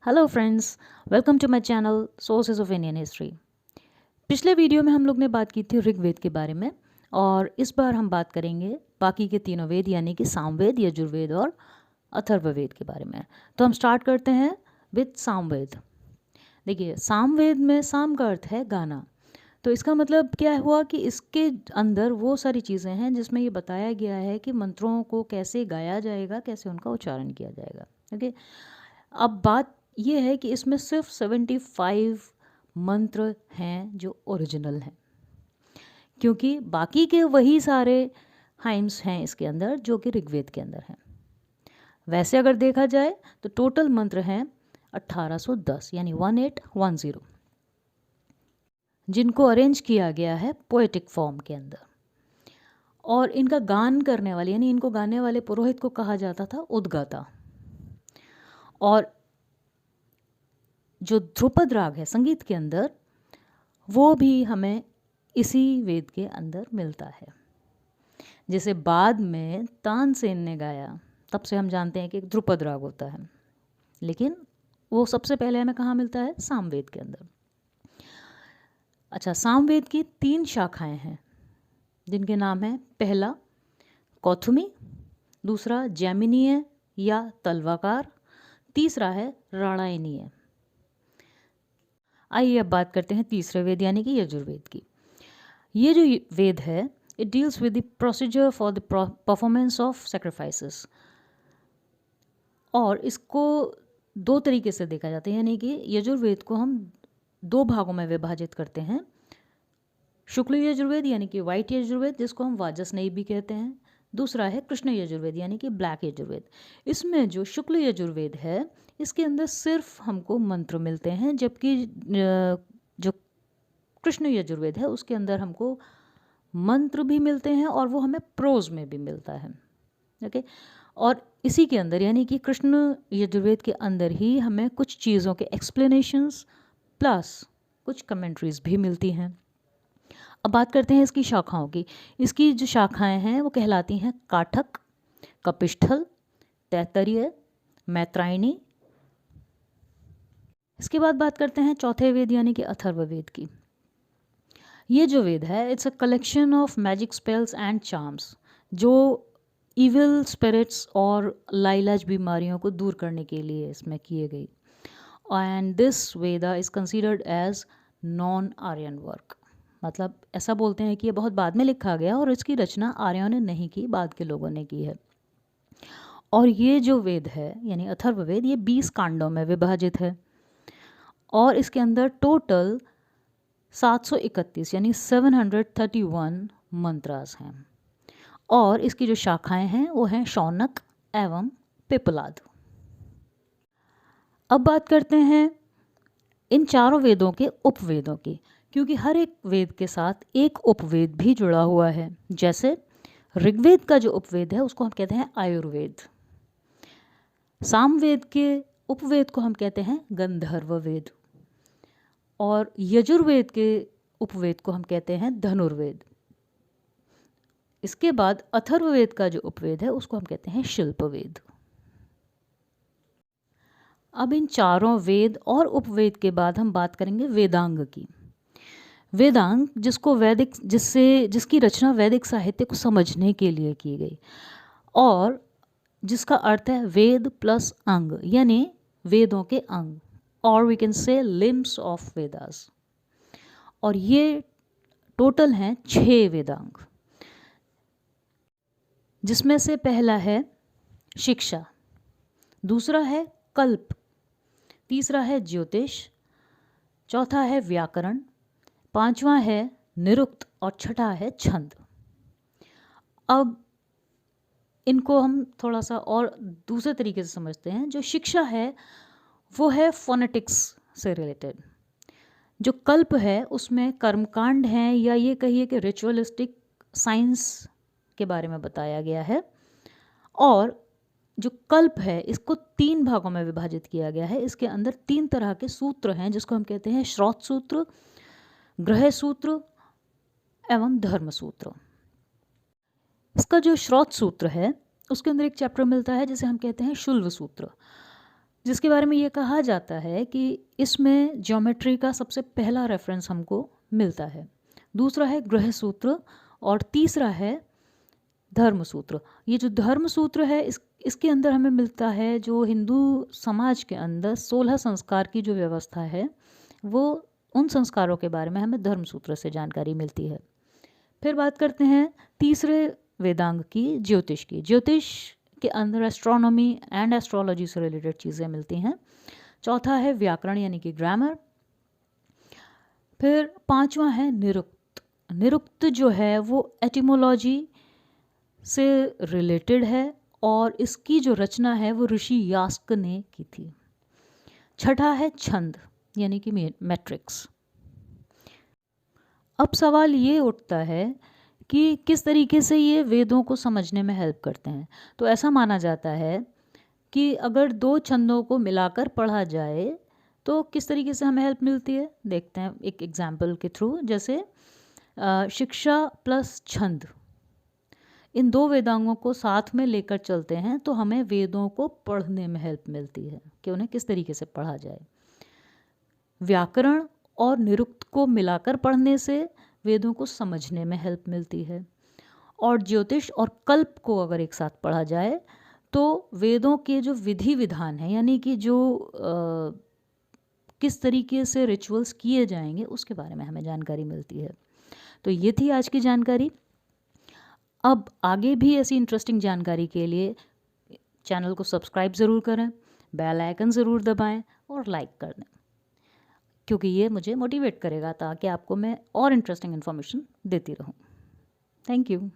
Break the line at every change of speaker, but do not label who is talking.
Hello friends, welcome to my channel sources of Indian history. पिछले video में हम लोग ने बात की थी ऋग्वेद के बारे में और इस बार हम बात करेंगे बाकी के तीनों वेद यानी कि सामवेद, यजुर्वेद और अथर्ववेद के बारे में। तो हम स्टार्ट करते हैं विद सामवेद। देखिए, सामवेद में साम का अर्थ है गाना। तो इसका मतलब क्या हुआ कि इसके अंदर वो सारी चीज़ें हैं जिसमें ये बताया गया है कि मंत्रों को कैसे गाया जाएगा, कैसे उनका उच्चारण किया जाएगा। ओके, अब बात ये है कि इसमें सिर्फ 75 मंत्र हैं जो ओरिजिनल हैं, क्योंकि बाकी के वही सारे हाइम्स हैं इसके अंदर जो कि ऋग्वेद के अंदर हैं। वैसे अगर देखा जाए तो टोटल मंत्र हैं 1810 यानी 1810, जिनको अरेंज किया गया है पोएटिक फॉर्म के अंदर। और इनका गान करने वाले यानी इनको गाने वाले पुरोहित को कहा जाता था उद्गाता। और जो ध्रुपद राग है संगीत के अंदर, वो भी हमें इसी वेद के अंदर मिलता है, जिसे बाद में तानसेन ने गाया। तब से हम जानते हैं कि एक ध्रुपद राग होता है, लेकिन वो सबसे पहले हमें कहाँ मिलता है? सामवेद के अंदर। अच्छा, सामवेद की 3 शाखाएं हैं जिनके नाम हैं, पहला कौथुमी, दूसरा जैमिनीय या तलवाकार, तीसरा है राणायनीय। आइए अब बात करते हैं तीसरे वेद यानी कि यजुर्वेद की। ये जो वेद है, it deals with the procedure for the performance of sacrifices. और इसको 2 तरीके से देखा जाता है, यानी कि यजुर्वेद को हम 2 भागों में विभाजित करते हैं। शुक्ल यजुर्वेद यानी कि वाइट यजुर्वेद, जिसको हम वाजसनेयी भी कहते हैं। दूसरा है कृष्ण यजुर्वेद यानी कि ब्लैक यजुर्वेद। इसमें जो शुक्ल यजुर्वेद है, इसके अंदर सिर्फ हमको मंत्र मिलते हैं, जबकि जो कृष्ण यजुर्वेद है उसके अंदर हमको मंत्र भी मिलते हैं और वो हमें प्रोज में भी मिलता है। ओके, और इसी के अंदर यानी कि कृष्ण यजुर्वेद के अंदर ही हमें कुछ चीज़ों के एक्सप्लेनेशंस प्लस कुछ कमेंट्रीज भी मिलती हैं। अब बात करते हैं इसकी शाखाओं की। इसकी जो शाखाएं हैं वो कहलाती हैं काठक, कपिष्ठल, तैत्तरीय, मैत्रायणी। इसके बाद बात करते हैं चौथे वेद यानी कि अथर्ववेद की। ये जो वेद है, it's a collection of magic spells and charms, जो इविल स्पिरिट्स और लाइलाज बीमारियों को दूर करने के लिए इसमें किए गई। And this Veda is considered as non Aryan work. मतलब ऐसा बोलते हैं कि ये बहुत बाद में लिखा गया और इसकी रचना आर्यों ने नहीं की, बाद के लोगों ने की है। और ये जो वेद है यानी अथर्ववेद, ये 20 कांडों में विभाजित है और इसके अंदर टोटल 731 यानी 731 मंत्रास हैं। और इसकी जो शाखाएं हैं वो हैं शौनक एवं पिपलाद। अब बात करते हैं इन चारों वेदों के उपवेदों की, क्योंकि हर एक वेद के साथ एक उपवेद भी जुड़ा हुआ है। जैसे ऋग्वेद का जो उपवेद है उसको हम कहते हैं आयुर्वेद, सामवेद के उपवेद को हम कहते हैं गंधर्व वेद, और यजुर्वेद के उपवेद को हम कहते हैं धनुर्वेद। इसके बाद अथर्ववेद का जो उपवेद है उसको हम कहते हैं शिल्पवेद। अब इन चारों वेद और उपवेद के बाद हम बात करेंगे वेदांग की। वेदांग जिसकी रचना वैदिक साहित्य को समझने के लिए की गई और जिसका अर्थ है वेद प्लस अंग, यानी वेदों के अंग, और we can say limbs of Vedas. और ये टोटल हैं 6 वेदांग, जिसमें से पहला है शिक्षा, दूसरा है कल्प, तीसरा है ज्योतिष, चौथा है व्याकरण, पांचवा है निरुक्त और छठा है छंद। अब इनको हम थोड़ा सा और दूसरे तरीके से समझते हैं। जो शिक्षा है वो है फोनेटिक्स से रिलेटेड। जो कल्प है उसमें कर्मकांड हैं, या ये कहिए कि रिचुअलिस्टिक साइंस के बारे में बताया गया है। और जो कल्प है इसको 3 भागों में विभाजित किया गया है। इसके अंदर 3 तरह के सूत्र हैं जिसको हम कहते हैं श्रौत सूत्र, ग्रह सूत्र एवं धर्म सूत्र। इसका जो श्रौत सूत्र है उसके अंदर एक चैप्टर मिलता है जिसे हम कहते हैं शुल्व सूत्र। जिसके बारे में ये कहा जाता है कि इसमें ज्योमेट्री का सबसे पहला रेफरेंस हमको मिलता है। दूसरा है गृह सूत्र और तीसरा है धर्म सूत्र। ये जो धर्म सूत्र है इसके अंदर हमें मिलता है जो हिंदू समाज के अंदर 16 संस्कार की जो व्यवस्था है, वो उन संस्कारों के बारे में हमें धर्म सूत्र से जानकारी मिलती है। फिर बात करते हैं तीसरे वेदांग की, ज्योतिष की। ज्योतिष के अंदर एस्ट्रोनॉमी एंड एस्ट्रोलॉजी से रिलेटेड चीज़ें मिलती हैं। चौथा है व्याकरण यानी कि ग्रामर। फिर पांचवा है निरुक्त। निरुक्त जो है वो एटिमोलॉजी से रिलेटेड है और इसकी जो रचना है वो ऋषि यास्क ने की थी। छठा है छंद यानी कि मैट्रिक्स। अब सवाल ये उठता है कि किस तरीके से ये वेदों को समझने में हेल्प करते हैं। तो ऐसा माना जाता है कि अगर दो छंदों को मिलाकर पढ़ा जाए तो किस तरीके से हमें हेल्प मिलती है, देखते हैं एक एग्जाम्पल के थ्रू। जैसे शिक्षा प्लस छंद, इन दो वेदांगों को साथ में लेकर चलते हैं तो हमें वेदों को पढ़ने में हेल्प मिलती है कि उन्हें किस तरीके से पढ़ा जाए। व्याकरण और निरुक्त को मिलाकर पढ़ने से वेदों को समझने में हेल्प मिलती है। और ज्योतिष और कल्प को अगर एक साथ पढ़ा जाए तो वेदों के जो विधि विधान है यानी कि जो किस तरीके से रिचुअल्स किए जाएंगे उसके बारे में हमें जानकारी मिलती है। तो ये थी आज की जानकारी। अब आगे भी ऐसी इंटरेस्टिंग जानकारी के लिए चैनल को सब्सक्राइब ज़रूर करें, बेल आइकन ज़रूर दबाएं और लाइक कर दें, क्योंकि ये मुझे मोटिवेट करेगा ताकि आपको मैं और इंटरेस्टिंग इन्फॉर्मेशन देती रहूं। Thank you.